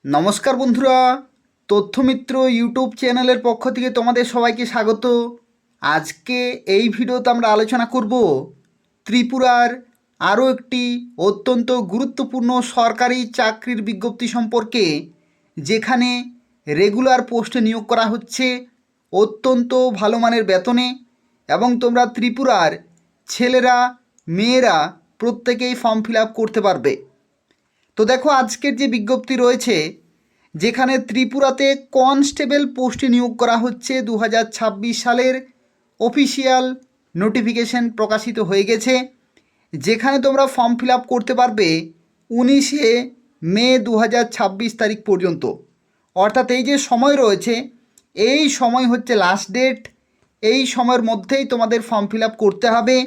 নমস্কার বন্ধুরা, তথ্যমিত্র ইউটিউব চ্যানেলের পক্ষ থেকে তোমাদের সবাইকে স্বাগত। আজকে এই ভিডিওতে আমরা আলোচনা করব ত্রিপুরার আরও একটি অত্যন্ত গুরুত্বপূর্ণ সরকারি চাকরির বিজ্ঞপ্তি সম্পর্কে, যেখানে রেগুলার পোস্টে নিয়োগ করা হচ্ছে অত্যন্ত ভালো মানের বেতনে, এবং তোমরা ত্রিপুরার ছেলেরা মেয়েরা প্রত্যেকেই ফর্ম ফিল আপ করতে পারবে। তো দেখো, আজকের যে বিজ্ঞপ্তি রয়েছে, যেখানে ত্রিপুরাতে কনস্টেবল পোস্টে নিয়োগ করা হচ্ছে 2026 সালের অফিসিয়াল নোটিফিকেশন প্রকাশিত হয়ে গেছে, যেখানে তোমরা ফর্ম ফিল আপ করতে পারবে 19শে মে 2026 তারিখ পর্যন্ত। অর্থাৎ এই যে সময় রয়েছে, এই সময় হচ্ছে লাস্ট ডেট। এই সময়ের মধ্যেই তোমাদের ফর্ম ফিল আপ করতে হবে,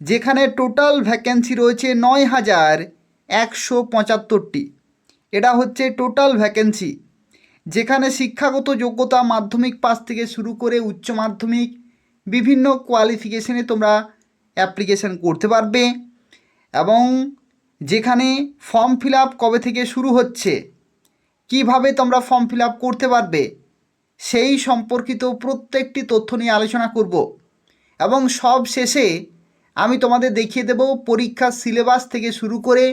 যেখানে টোটাল ভ্যাকেন্সি রয়েছে 9,175টি। এটা হচ্ছে টোটাল ভ্যাকেন্সি, যেখানে শিক্ষাগত যোগ্যতা মাধ্যমিক পাস থেকে শুরু করে উচ্চ মাধ্যমিক বিভিন্ন কোয়ালিফিকেশনে তোমরা অ্যাপ্লিকেশন করতে পারবে। এবং যেখানে ফর্ম ফিল আপ কবে থেকে শুরু হচ্ছে, কিভাবে তোমরা ফর্ম ফিল আপ করতে পারবে, সেই সম্পর্কিত প্রত্যেকটি তথ্য নিয়ে আলোচনা করব। এবং সব শেষে আমি তোমাদের দেখিয়ে দেব পরীক্ষার সিলেবাস থেকে শুরু করে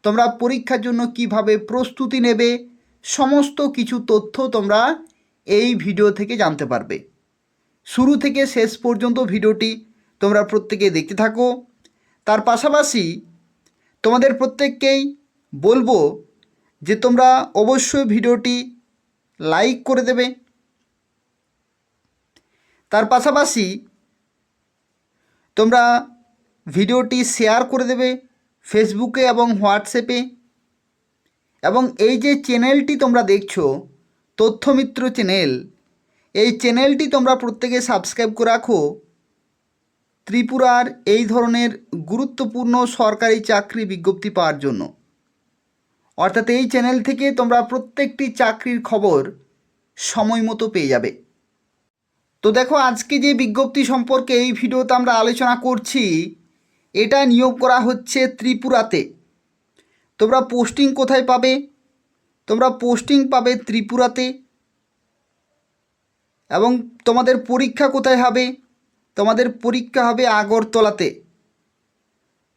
তোমরা পরীক্ষার জন্য কিভাবে প্রস্তুতি নেবে, সমস্ত কিছু তথ্য তোমরা এই ভিডিও থেকে জানতে পারবে। শুরু থেকে শেষ পর্যন্ত ভিডিওটি তোমরা প্রত্যেকে দেখতে থাকো। তার পাশাপাশি তোমাদের প্রত্যেককেই বলবো যে তোমরা অবশ্যই ভিডিওটি লাইক করে দেবে। তার পাশাপাশি তোমরা ভিডিওটি শেয়ার করে দেবে ফেসবুকে এবং হোয়াটসঅ্যাপে। এবং এই যে চ্যানেলটি তোমরা দেখছো, তথ্যমিত্র চ্যানেল, এই চ্যানেলটি তোমরা প্রত্যেকে সাবস্ক্রাইব করে রাখো ত্রিপুরার এই ধরনের গুরুত্বপূর্ণ সরকারি চাকরি বিজ্ঞপ্তি পাওয়ার জন্য। অর্থাৎ এই চ্যানেল থেকে তোমরা প্রত্যেকটি চাকরির খবর সময় মতো পেয়ে যাবে। তো দেখো, আজকে যে বিজ্ঞপ্তি সম্পর্কে এই ভিডিওতে আমরা আলোচনা করছি, এটা নিয়োগ করা হচ্ছে ত্রিপুরাতে। তোমরা পোস্টিং কোথায় পাবে? তোমরা পোস্টিং পাবে ত্রিপুরাতে। এবং তোমাদের পরীক্ষা কোথায় হবে? তোমাদের পরীক্ষা হবে আগরতলাতে।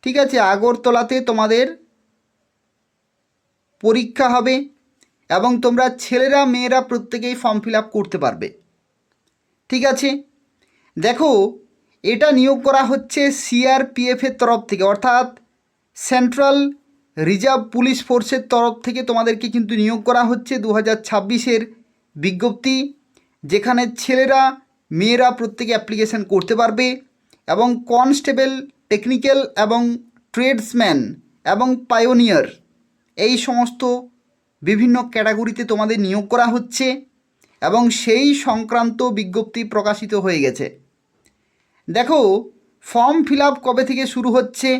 ঠিক আছে, আগরতলাতে তোমাদের পরীক্ষা হবে। এবং তোমরা ছেলেরা মেয়েরা প্রত্যেকেই ফর্ম ফিল আপ করতে পারবে। ঠিক আছে, দেখো, এটা নিয়োগ করা হচ্ছে সিআরপিএফের তরফ থেকে, অর্থাৎ সেন্ট্রাল রিজার্ভ পুলিশ ফোর্সের তরফ থেকে তোমাদেরকে কিন্তু নিয়োগ করা হচ্ছে 2026-এর বিজ্ঞপ্তি, যেখানে ছেলেরা মেয়েরা প্রত্যেকে অ্যাপ্লিকেশন করতে পারবে। এবং কনস্টেবল, টেকনিক্যাল এবং ট্রেডসম্যান এবং পায়োনিয়ার, এই সমস্ত বিভিন্ন ক্যাটাগরিতে তোমাদের নিয়োগ করা হচ্ছে। এবং সেই সংক্রান্ত বিজ্ঞপ্তি প্রকাশিত হয়ে গেছে। দেখো, ফর্ম ফিল আপ কবে থেকে শুরু হচ্ছে?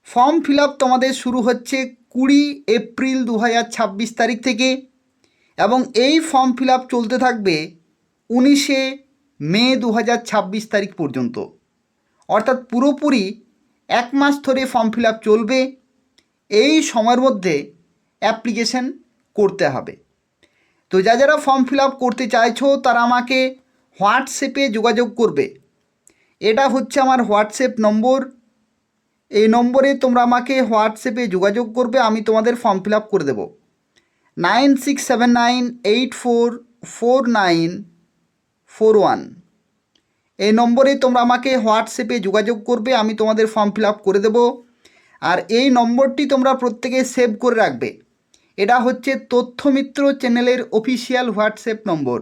ফর্ম ফিল আপ তোমাদের শুরু হচ্ছে 20 এপ্রিল 2026 তারিখ থেকে, এবং এই ফর্ম ফিল আপ চলতে থাকবে 19শে মে 2026 তারিখ পর্যন্ত। অর্থাৎ পুরোপুরি 1 মাস ধরে ফর্ম ফিল আপ চলবে। এই সময়ের মধ্যে অ্যাপ্লিকেশন করতে হবে। তো যারা ফর্ম ফিল আপ করতে চাইছো, তারা আমাকে হোয়াটসঅ্যাপে যোগাযোগ করবে। এটা হচ্ছে আমার হোয়াটসঅ্যাপ নম্বর। এই নম্বরে তোমরা আমাকে হোয়াটসঅ্যাপে যোগাযোগ করবে, আমি তোমাদের ফর্ম ফিল আপ করে দেবো। 9679844941, এই নম্বরে তোমরা আমাকে হোয়াটসঅ্যাপে যোগাযোগ করবে, আমি তোমাদের ফর্ম ফিল আপ করে দেবো। আর এই নম্বরটি তোমরা প্রত্যেকে সেভ করে রাখবে। এটা হচ্ছে তথ্যমিত্র চ্যানেলের অফিসিয়াল হোয়াটসঅ্যাপ নম্বর।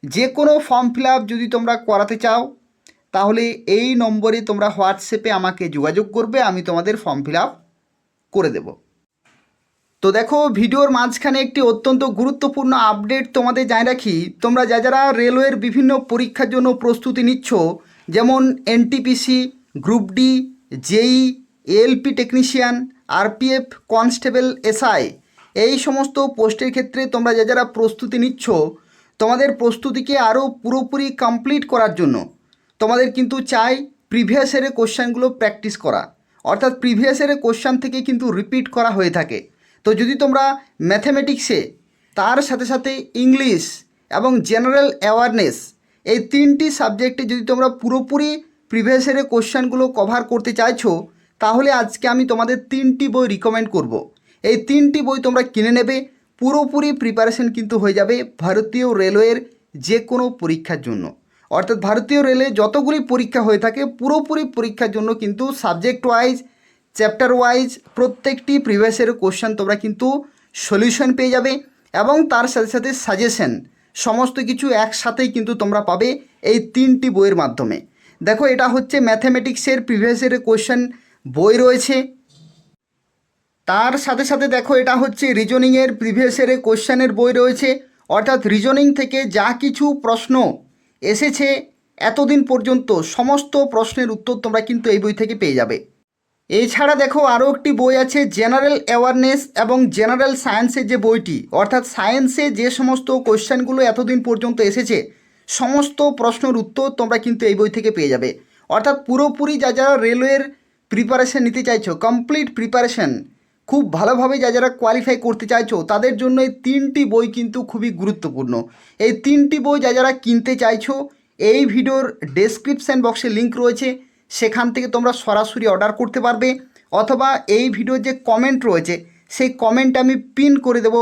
যে কোনো ফর্ম ফিল আপ যদি তোমরা করাতে চাও, তাহলে এই নম্বরে তোমরা হোয়াটসঅ্যাপে আমাকে যোগাযোগ করবে, আমি তোমাদের ফর্ম ফিল আপ করে দেব। তো দেখো, ভিডিওর মাঝখানে একটি অত্যন্ত গুরুত্বপূর্ণ আপডেট তোমাদের জানিয়ে রাখি। তোমরা যারা রেলওয়ের বিভিন্ন পরীক্ষার জন্য প্রস্তুতি নিচ্ছ, যেমন NTPC, group D, JE, ALP technician, RPF, constable, SI, এই সমস্ত পোস্টের ক্ষেত্রে তোমরা যারা প্রস্তুতি নিচ্ছ, তোমাদের প্রস্তুতিকে আরও পুরোপুরি কমপ্লিট করার জন্য তোমাদের কিন্তু চাই প্রিভিয়াস ইয়ারের কোশ্চেনগুলো প্র্যাকটিস করা। অর্থাৎ প্রিভিয়াস ইয়ারের কোশ্চেন থেকে কিন্তু রিপিট করা হয়ে থাকে। তো যদি তোমরা ম্যাথমেটিক্সে তার সাথে সাথে ইংলিশ এবং জেনারেল অ্যাওয়ারনেস এই তিনটি সাবজেক্টে যদি তোমরা পুরোপুরি প্রিভিয়াস ইয়ারের কোশ্চেনগুলো কভার করতে চাইছো, তাহলে আজকে আমি তোমাদের তিনটি বই রিকমেন্ড করব। এই তিনটি বই তোমরা কিনে নেবে, পুরোপুরি প্রিপারেশন কিন্তু হয়ে যাবে ভারতীয় রেলওয়ের যে কোনো পরীক্ষার জন্য। অর্থাৎ ভারতীয় রেলে যতগুলি পরীক্ষা হয়ে থাকে পুরোপুরি পরীক্ষার জন্য কিন্তু সাবজেক্ট ওয়াইজ, চ্যাপ্টার ওয়াইজ প্রত্যেকটি প্রিভিয়াস ইয়ারের কোশ্চেন তোমরা কিন্তু সলিউশন পেয়ে যাবে এবং তার সাথে সাথে সাজেশন সমস্ত কিছু একসাথেই কিন্তু তোমরা পাবে এই তিনটি বইয়ের মাধ্যমে। দেখো, এটা হচ্ছে ম্যাথমেটিক্সের প্রিভিয়াস ইয়ারের কোশ্চেন বই রয়েছে, তার সাথে সাথে দেখো এটা হচ্ছে রিজনিংয়ের প্রিভিয়াস ইয়ারের কোশ্চেনের বই রয়েছে। অর্থাৎ রিজনিং থেকে যা কিছু প্রশ্ন এসেছে এতদিন পর্যন্ত সমস্ত প্রশ্নের উত্তর তোমরা কিন্তু এই বই থেকে পেয়ে যাবে। এছাড়া দেখো আরও একটি বই আছে জেনারেল অ্যাওয়ারনেস এবং জেনারেল সায়েন্সের যে বইটি, অর্থাৎ সায়েন্সে যে সমস্ত কোশ্চেনগুলো এতদিন পর্যন্ত এসেছে সমস্ত প্রশ্নের উত্তর তোমরা কিন্তু এই বই থেকে পেয়ে যাবে। অর্থাৎ পুরোপুরি যারা রেলওয়ের প্রিপারেশন নিতে চাইছো, কমপ্লিট প্রিপারেশন খুব ভালোভাবে যারা কোয়ালিফাই করতে চাইছো, তাদের জন্য এই তিনটি বই কিন্তু খুবই গুরুত্বপূর্ণ। এই তিনটি বই যারা কিনতে চাইছো, এই ভিডিওর ডেসক্রিপশান বক্সে লিঙ্ক রয়েছে, সেখান থেকে তোমরা সরাসরি অর্ডার করতে পারবে, অথবা এই ভিডিওর যে কমেন্ট রয়েছে সেই কমেন্ট আমি পিন করে দেব,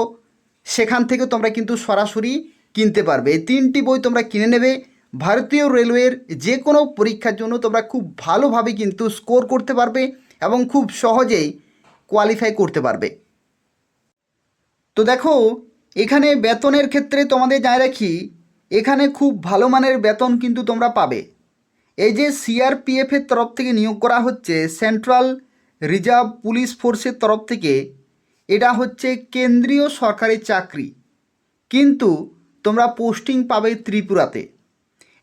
সেখান থেকে তোমরা কিন্তু সরাসরি কিনতে পারবে। এই তিনটি বই তোমরা কিনে নেবে, ভারতীয় রেলওয়ের যে কোনো পরীক্ষার জন্য তোমরা খুব ভালোভাবে কিন্তু স্কোর করতে পারবে এবং খুব সহজেই কোয়ালিফাই করতে পারবে। তো দেখো, এখানে বেতনের ক্ষেত্রে তোমাদের জানিয়ে রাখি, এখানে খুব ভালো মানের বেতন কিন্তু তোমরা পাবে। এই যে সিআরপিএফের তরফ থেকে নিয়োগ করা হচ্ছে, সেন্ট্রাল রিজার্ভ পুলিশ ফোর্সের তরফ থেকে, এটা হচ্ছে কেন্দ্রীয় সরকারি চাকরি, কিন্তু তোমরা পোস্টিং পাবে ত্রিপুরাতে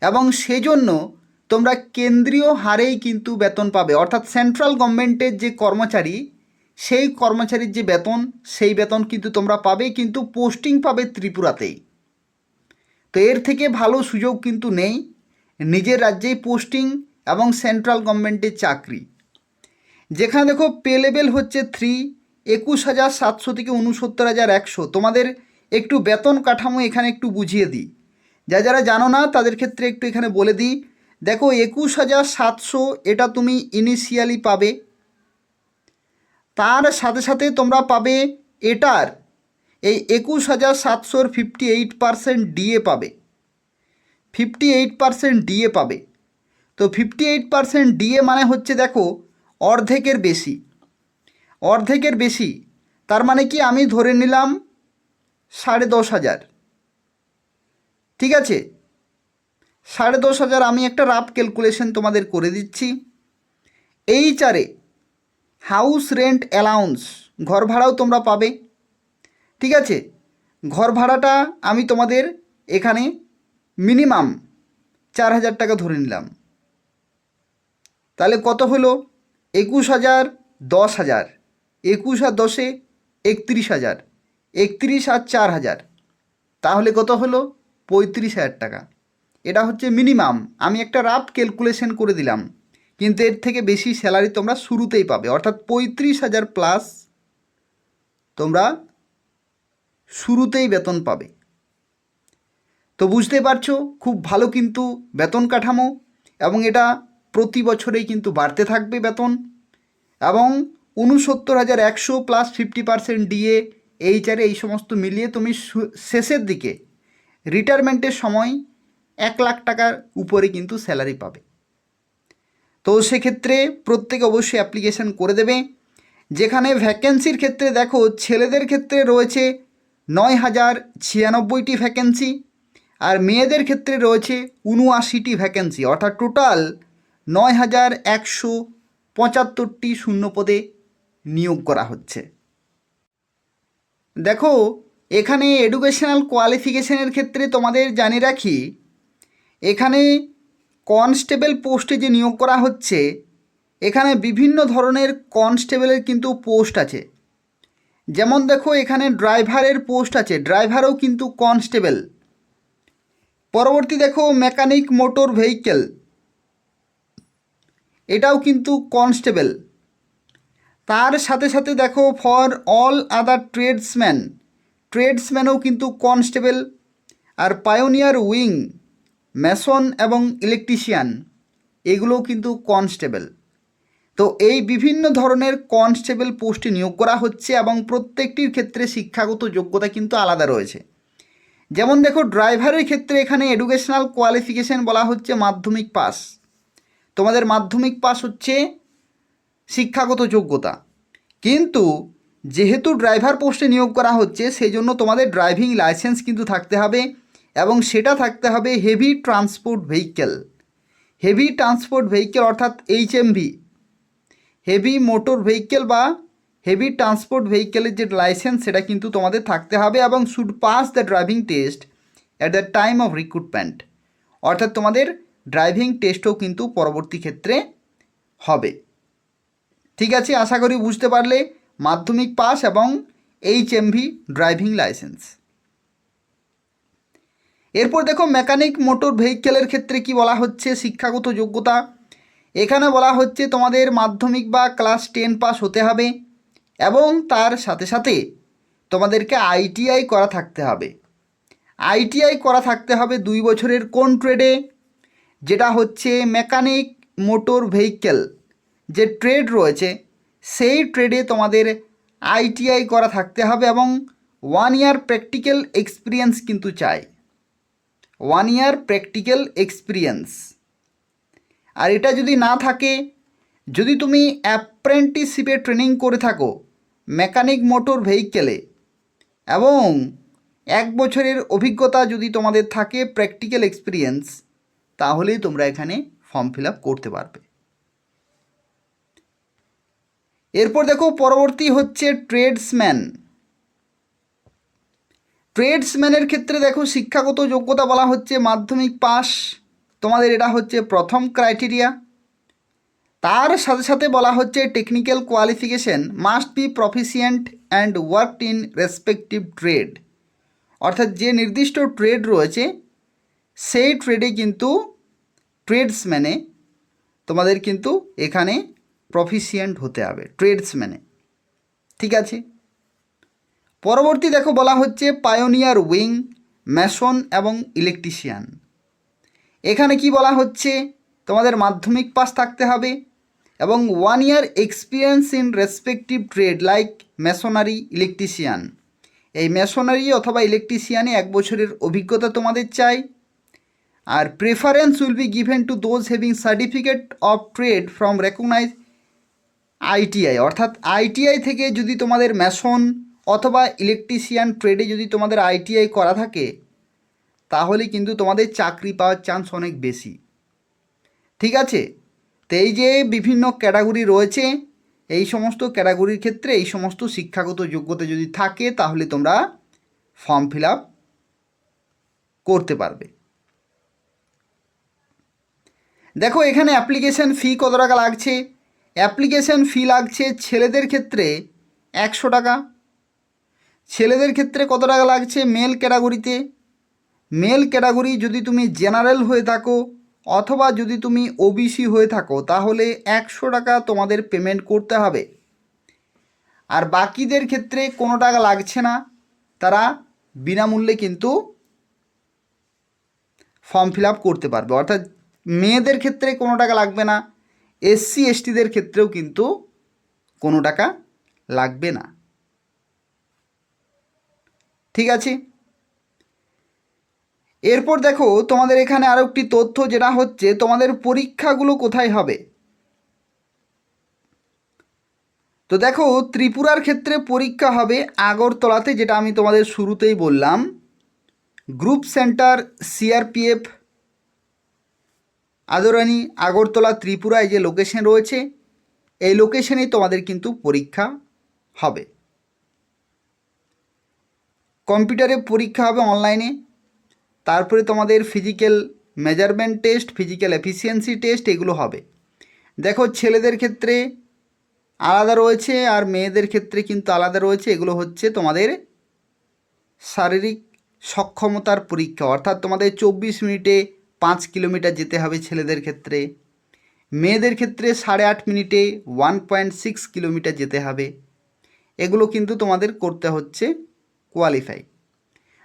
এবং সেজন্য তোমরা কেন্দ্রীয় হারেই কিন্তু বেতন পাবে। অর্থাৎ সেন্ট্রাল গভর্নমেন্টের যে কর্মচারী, সেই কর্মচারীর যে বেতন, সেই বেতন কিন্তু তোমরা পাবে, কিন্তু পোস্টিং পাবে ত্রিপুরাতেই। তো এর থেকে ভালো সুযোগ কিন্তু নেই, নিজের রাজ্যেই পোস্টিং এবং সেন্ট্রাল গভর্নমেন্টের চাকরি। যেখানে দেখো পে লেভেল হচ্ছে 3, 21,700 থেকে 69,100। তোমাদের একটু বেতন কাঠামো এখানে একটু বুঝিয়ে দিই, যারা জানো না তাদের ক্ষেত্রে একটু এখানে বলে দিই। দেখো 21,700 এটা তুমি ইনিশিয়ালি পাবে, তার সাথে সাথে তোমরা পাবে এটার এই 21,700 58% ডিএ পাবে, 58% ডিএ পাবে। তো 58% ডিএ মানে হচ্ছে দেখো অর্ধেকের বেশি, অর্ধেকের বেশি। তার মানে কি, আমি ধরে নিলাম 10,500, ঠিক আছে, 10,500 আমি একটা রাফ ক্যালকুলেশন তোমাদের করে দিচ্ছি। এই চারে হাউস রেন্ট অ্যালাউন্স, ঘর ভাড়াও তোমরা পাবে, ঠিক আছে। ঘর ভাড়াটা আমি তোমাদের এখানে মিনিমাম 4,000 টাকা ধরে নিলাম, তাহলে কত হলো 21,000, 10,000, 21 আর 10-এ 31,000, 31 আর 4,000, তাহলে কত হলো 35,000 টাকা। এটা হচ্ছে মিনিমাম, আমি একটা রাফ ক্যালকুলেশন করে দিলাম, কিন্তু এর থেকে বেশি স্যালারি তোমরা শুরুতেই পাবে। অর্থাৎ 35,000 প্লাস তোমরা শুরুতেই বেতন পাবে। তো বুঝতে পারছো, খুব ভালো কিন্তু বেতন কাঠামো, এবং এটা প্রতি বছরেই কিন্তু বাড়তে থাকবে বেতন। এবং 69,100 প্লাস 50% ডিএ, এইচআরে, এই সমস্ত মিলিয়ে তুমি শেষের দিকে রিটায়ারমেন্টের সময় 1 লাখ টাকার উপরে কিন্তু স্যালারি পাবে। তো সেক্ষেত্রে প্রত্যেকে অবশ্যই অ্যাপ্লিকেশান করে দেবে। যেখানে ভ্যাকেন্সির ক্ষেত্রে দেখো, ছেলেদের ক্ষেত্রে রয়েছে 9,096টি ভ্যাকেন্সি, আর মেয়েদের ক্ষেত্রে রয়েছে 79টি ভ্যাকেন্সি। অর্থাৎ টোটাল 9,175টি শূন্যপদে নিয়োগ করা হচ্ছে। দেখো, এখানে এডুকেশনাল কোয়ালিফিকেশনের ক্ষেত্রে তোমাদের জানিয়ে রাখি, এখানে কনস্টেবল পোস্টে যে নিয়োগ করা হচ্ছে, এখানে বিভিন্ন ধরনের কনস্টেবলের কিন্তু পোস্ট আছে। যেমন দেখো, এখানে ড্রাইভারের পোস্ট আছে, ড্রাইভারও কিন্তু কনস্টেবল। পরবর্তী দেখো মেকানিক মোটর ভেহিকেল, এটাও কিন্তু কনস্টেবল। তার সাথে সাথে দেখো ফর অল আদার ট্রেডসম্যানও কিন্তু কনস্টেবল, আর পায়োনিয়ার উইং, মেসন এবং ইলেকট্রিশিয়ান এগুলোও কিন্তু কনস্টেবল। তো এই বিভিন্ন ধরনের কনস্টেবল পোস্টে নিয়োগ করা হচ্ছে এবং প্রত্যেকটির ক্ষেত্রে শিক্ষাগত যোগ্যতা কিন্তু আলাদা রয়েছে। যেমন দেখো ড্রাইভারের ক্ষেত্রে এখানে এডুকেশনাল কোয়ালিফিকেশন বলা হচ্ছে মাধ্যমিক পাস, তোমাদের মাধ্যমিক পাস হচ্ছে শিক্ষাগত যোগ্যতা। কিন্তু যেহেতু ড্রাইভার পোস্টে নিয়োগ করা হচ্ছে সেই জন্য তোমাদের ড্রাইভিং লাইসেন্স কিন্তু থাকতে হবে, এবং সেটা থাকতে হবে হেভি ট্রান্সপোর্ট ভেহিকেল অর্থাৎ HMV, হেভি মোটর ভেহিকেল বা হেভি ট্রান্সপোর্ট ভেহিকেলের যে লাইসেন্স সেটা কিন্তু তোমাদের থাকতে হবে, এবং should pass the driving test at the time of recruitment, অর্থাৎ তোমাদের ড্রাইভিং টেস্টও কিন্তু পরবর্তী ক্ষেত্রে হবে। ঠিক আছে, আশা করি বুঝতে পারলে মাধ্যমিক পাস এবং HMV ড্রাইভিং লাইসেন্স। এরপর দেখো মেকানিক মোটর ভেহিকেলের ক্ষেত্রে কি বলা হচ্ছে শিক্ষাগত যোগ্যতা। এখানে বলা হচ্ছে তোমাদের মাধ্যমিক বা ক্লাস 10 পাস হতে হবে, এবং তার সাথে সাথে তোমাদেরকে ITI করা থাকতে হবে। ITI করা থাকতে হবে 2 বছরের কোন ট্রেডে, যেটা হচ্ছে মেকানিক মোটর ভেহিকেল যে ট্রেড রয়েছে সেই ট্রেডে তোমাদের ITI করা থাকতে হবে, এবং 1 ইয়ার প্র্যাকটিক্যাল এক্সপিরিয়েন্স কিন্তু চাই, 1 ইয়ার প্র্যাকটিক্যাল এক্সপিরিয়েন্স। আর এটা যদি না থাকে, যদি তুমি অ্যাপ্রেন্টিসশিপে ট্রেনিং করে থাকো মেকানিক মোটর ভেহিকেলে এবং 1 বছরের অভিজ্ঞতা যদি তোমাদের থাকে প্র্যাকটিক্যাল এক্সপিরিয়েন্স, তাহলেই তোমরা এখানে ফর্ম ফিল আপ করতে পারবে। এরপর দেখো পরবর্তী হচ্ছে ট্রেডসম্যানের ক্ষেত্রে দেখো শিক্ষাগত যোগ্যতা বলা হচ্ছে মাধ্যমিক পাস, তোমাদের এটা হচ্ছে প্রথম ক্রাইটেরিয়া। তার সাথে সাথে বলা হচ্ছে technical qualification must be proficient and worked in respective trade, অর্থাৎ যে নির্দিষ্ট ট্রেড রয়েছে সেই ট্রেডে কিন্তু ট্রেডসম্যানে তোমাদের কিন্তু এখানে প্রফিসিয়েন্ট হতে হবে ট্রেডসম্যানে। ঠিক আছে, পরবর্তী দেখো বলা হচ্ছে পায়োনিয়ার উইং, মেসন এবং ইলেকট্রিশিয়ান। এখানে কি বলা হচ্ছে তোমাদের মাধ্যমিক পাস থাকতে হবে এবং 1 year experience in respective trade like masonry, electrician. এই মেসোনারি অথবা ইলেকট্রিশিয়ানে 1 বছরের অভিজ্ঞতা তোমাদের চাই। আর preference will be given to those having certificate of trade from recognise ITI, অর্থাৎ ITI থেকে যদি তোমাদের মেসন অথবা ইলেকট্রিশিয়ান ট্রেডে যদি তোমাদের ITI করা থাকে তাহলে কিন্তু তোমাদের চাকরি পাওয়ার চান্স অনেক বেশি। ঠিক আছে, তো এই যে বিভিন্ন ক্যাটাগরি রয়েছে এই সমস্ত ক্যাটাগরির ক্ষেত্রে এই সমস্ত শিক্ষাগত যোগ্যতা যদি থাকে তাহলে তোমরা ফর্ম ফিল আপ করতে পারবে। দেখো এখানে অ্যাপ্লিকেশন ফি কত টাকা লাগছে। অ্যাপ্লিকেশন ফি লাগছে ছেলেদের ক্ষেত্রে 100 টাকা। ছেলেদের ক্ষেত্রে কত টাকা লাগছে মেল ক্যাটাগরিতে। মেল ক্যাটাগরি যদি তুমি জেনারেল হয়ে থাকো অথবা যদি তুমি OBC হয়ে থাকো তাহলে 100 টাকা তোমাদের পেমেন্ট করতে হবে। আর বাকিদের ক্ষেত্রে কোনো টাকা লাগছে না, তারা বিনামূল্যে কিন্তু ফর্ম ফিল আপ করতে পারবে। অর্থাৎ মেয়েদের ক্ষেত্রে কোনো টাকা লাগবে না, SC STদের ক্ষেত্রেও কিন্তু কোনো টাকা লাগবে না। ঠিক আছে, এরপর দেখো তোমাদের এখানে আরও একটি তথ্য যেটা হচ্ছে তোমাদের পরীক্ষাগুলো কোথায় হবে। তো দেখো ত্রিপুরার ক্ষেত্রে পরীক্ষা হবে আগরতলাতে, যেটা আমি তোমাদের শুরুতেই বললাম। গ্রুপ সেন্টার CRPF আদরানি আগরতলা ত্রিপুরায় যে লোকেশন রয়েছে এই লোকেশনেই তোমাদের কিন্তু পরীক্ষা হবে। কম্পিউটারে পরীক্ষা হবে অনলাইনে। তারপরে তোমাদের physical measurement test, physical efficiency test এগুলো হবে। দেখো ছেলেদের ক্ষেত্রে আলাদা রয়েছে আর মেয়েদের ক্ষেত্রে কিন্তু আলাদা রয়েছে। এগুলো হচ্ছে তোমাদের শারীরিক সক্ষমতার পরীক্ষা, অর্থাৎ তোমাদের 24 মিনিটে 5 কিলোমিটার যেতে হবে ছেলেদের ক্ষেত্রে, মেয়েদের ক্ষেত্রে 8.5 মিনিটে 1.6 কিলোমিটার যেতে হবে। এগুলো কিন্তু তোমাদের করতে হচ্ছে কোয়ালিফাই।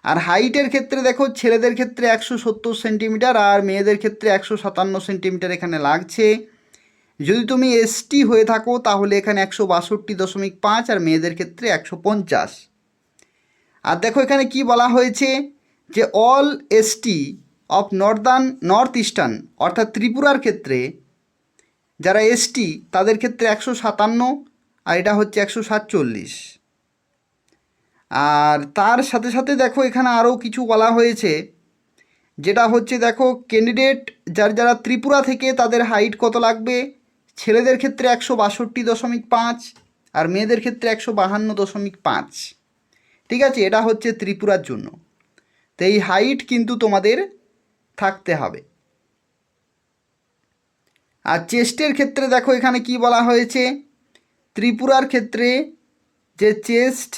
আর হাইটের ক্ষেত্রে দেখো ছেলেদের ক্ষেত্রে 170 সেন্টিমিটার আর মেয়েদের ক্ষেত্রে 157 সেন্টিমিটার এখানে লাগছে। যদি তুমি এসটি হয়ে থাকো তাহলে এখানে 162.5 আর মেয়েদের ক্ষেত্রে 150। আর দেখো এখানে কি বলা হয়েছে যে all ST of north eastern অর্থাৎ ত্রিপুরার ক্ষেত্রে যারা এসটি তাদের ক্ষেত্রে 157 আর এটা হচ্ছে 147। আর তার সাথে সাথে দেখো এখানে আরও কিছু বলা হয়েছে, যেটা হচ্ছে দেখো ক্যান্ডিডেট যারা ত্রিপুরা থেকে তাদের হাইট কত লাগবে। ছেলেদের ক্ষেত্রে 162.5 আর মেয়েদের ক্ষেত্রে 152.5। ঠিক আছে, এটা হচ্ছে ত্রিপুরার জন্য। তো এই হাইট কিন্তু তোমাদের থাকতে হবে। আর চেস্টের ক্ষেত্রে দেখো এখানে কি বলা হয়েছে, ত্রিপুরার ক্ষেত্রে যে চেস্ট,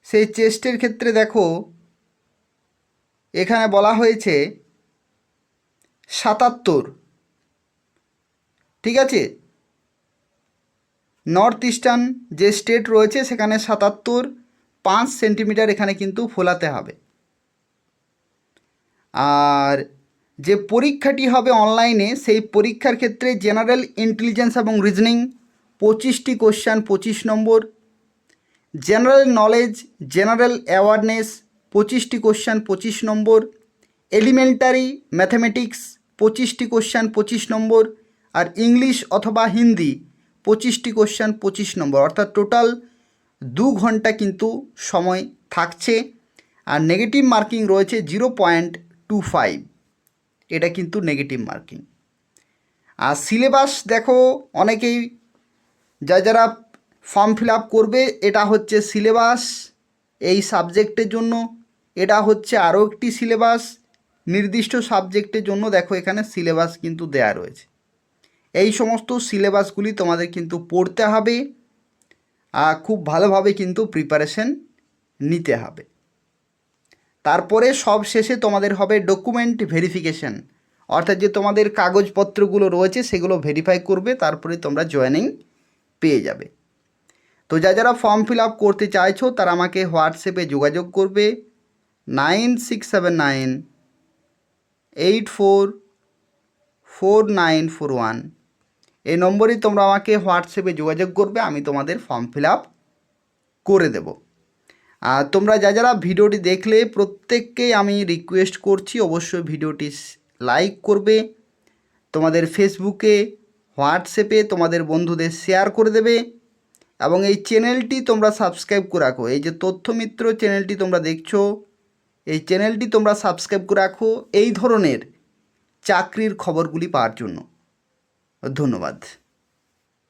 সেই চেস্টের ক্ষেত্রে দেখো এখানে বলা হয়েছে 77। ঠিক আছে, নর্থ ইস্টার্ন যে স্টেট রয়েছে সেখানে 77.5 সেন্টিমিটার এখানে কিন্তু ফোলাতে হবে। আর যে পরীক্ষাটি হবে অনলাইনে, সেই পরীক্ষার ক্ষেত্রে জেনারেল ইন্টেলিজেন্স এবং রিজনিং 25টি কোশ্চেন 25 নম্বর, জেনারেল নলেজ জেনারেল অ্যাওয়ারনেস 25টি কোশ্চেন 25 নম্বর, এলিমেন্টারি ম্যাথামেটিক্স 25টি কোশ্চেন 25 নম্বর, আর ইংলিশ অথবা হিন্দি 25টি কোশ্চেন 25 নম্বর, অর্থাৎ টোটাল 2 ঘন্টা কিন্তু সময় থাকছে। আর নেগেটিভ মার্কিং রয়েছে 0.25, এটা কিন্তু নেগেটিভ মার্কিং। আর সিলেবাস দেখো অনেকেই যারা ফর্ম ফিল আপ করবে, এটা হচ্ছে সিলেবাস এই সাবজেক্টের জন্য, এটা হচ্ছে আরও একটি সিলেবাস নির্দিষ্ট সাবজেক্টের জন্য। দেখো এখানে সিলেবাস কিন্তু দেয়া রয়েছে। এই সমস্ত সিলেবাসগুলি তোমাদের কিন্তু পড়তে হবে আর খুব ভালোভাবে কিন্তু প্রিপারেশন নিতে হবে। তারপরে সব শেষে তোমাদের হবে ডকুমেন্ট ভেরিফিকেশন, অর্থাৎ যে তোমাদের কাগজপত্রগুলো রয়েছে সেগুলো ভেরিফাই করবে, তারপরে তোমরা জয়েনিং পেয়ে যাবে। তো যারা ফর্ম ফিল আপ করতে চাইছো তারা আমাকে হোয়াটসঅ্যাপে যোগাযোগ করবে 9679844941। এই নম্বরেই তোমরা আমাকে হোয়াটসঅ্যাপে যোগাযোগ করবে, আমি তোমাদের ফর্ম ফিল আপ করে দেব। আর তোমরা যারা ভিডিওটি দেখলে প্রত্যেককেই আমি রিকোয়েস্ট করছি অবশ্যই ভিডিওটি লাইক করবে, তোমাদের ফেসবুকে হোয়াটসঅ্যাপে তোমাদের বন্ধুদের শেয়ার করে দেবে, এবং এই চ্যানেলটি তোমরা সাবস্ক্রাইব করে রাখো। এই যে তথ্যমিত্র চ্যানেলটি তোমরা দেখছো, এই চ্যানেলটি তোমরা সাবস্ক্রাইব করে রাখো এই ধরনের চাকরির খবরগুলি পাওয়ার জন্য। ধন্যবাদ।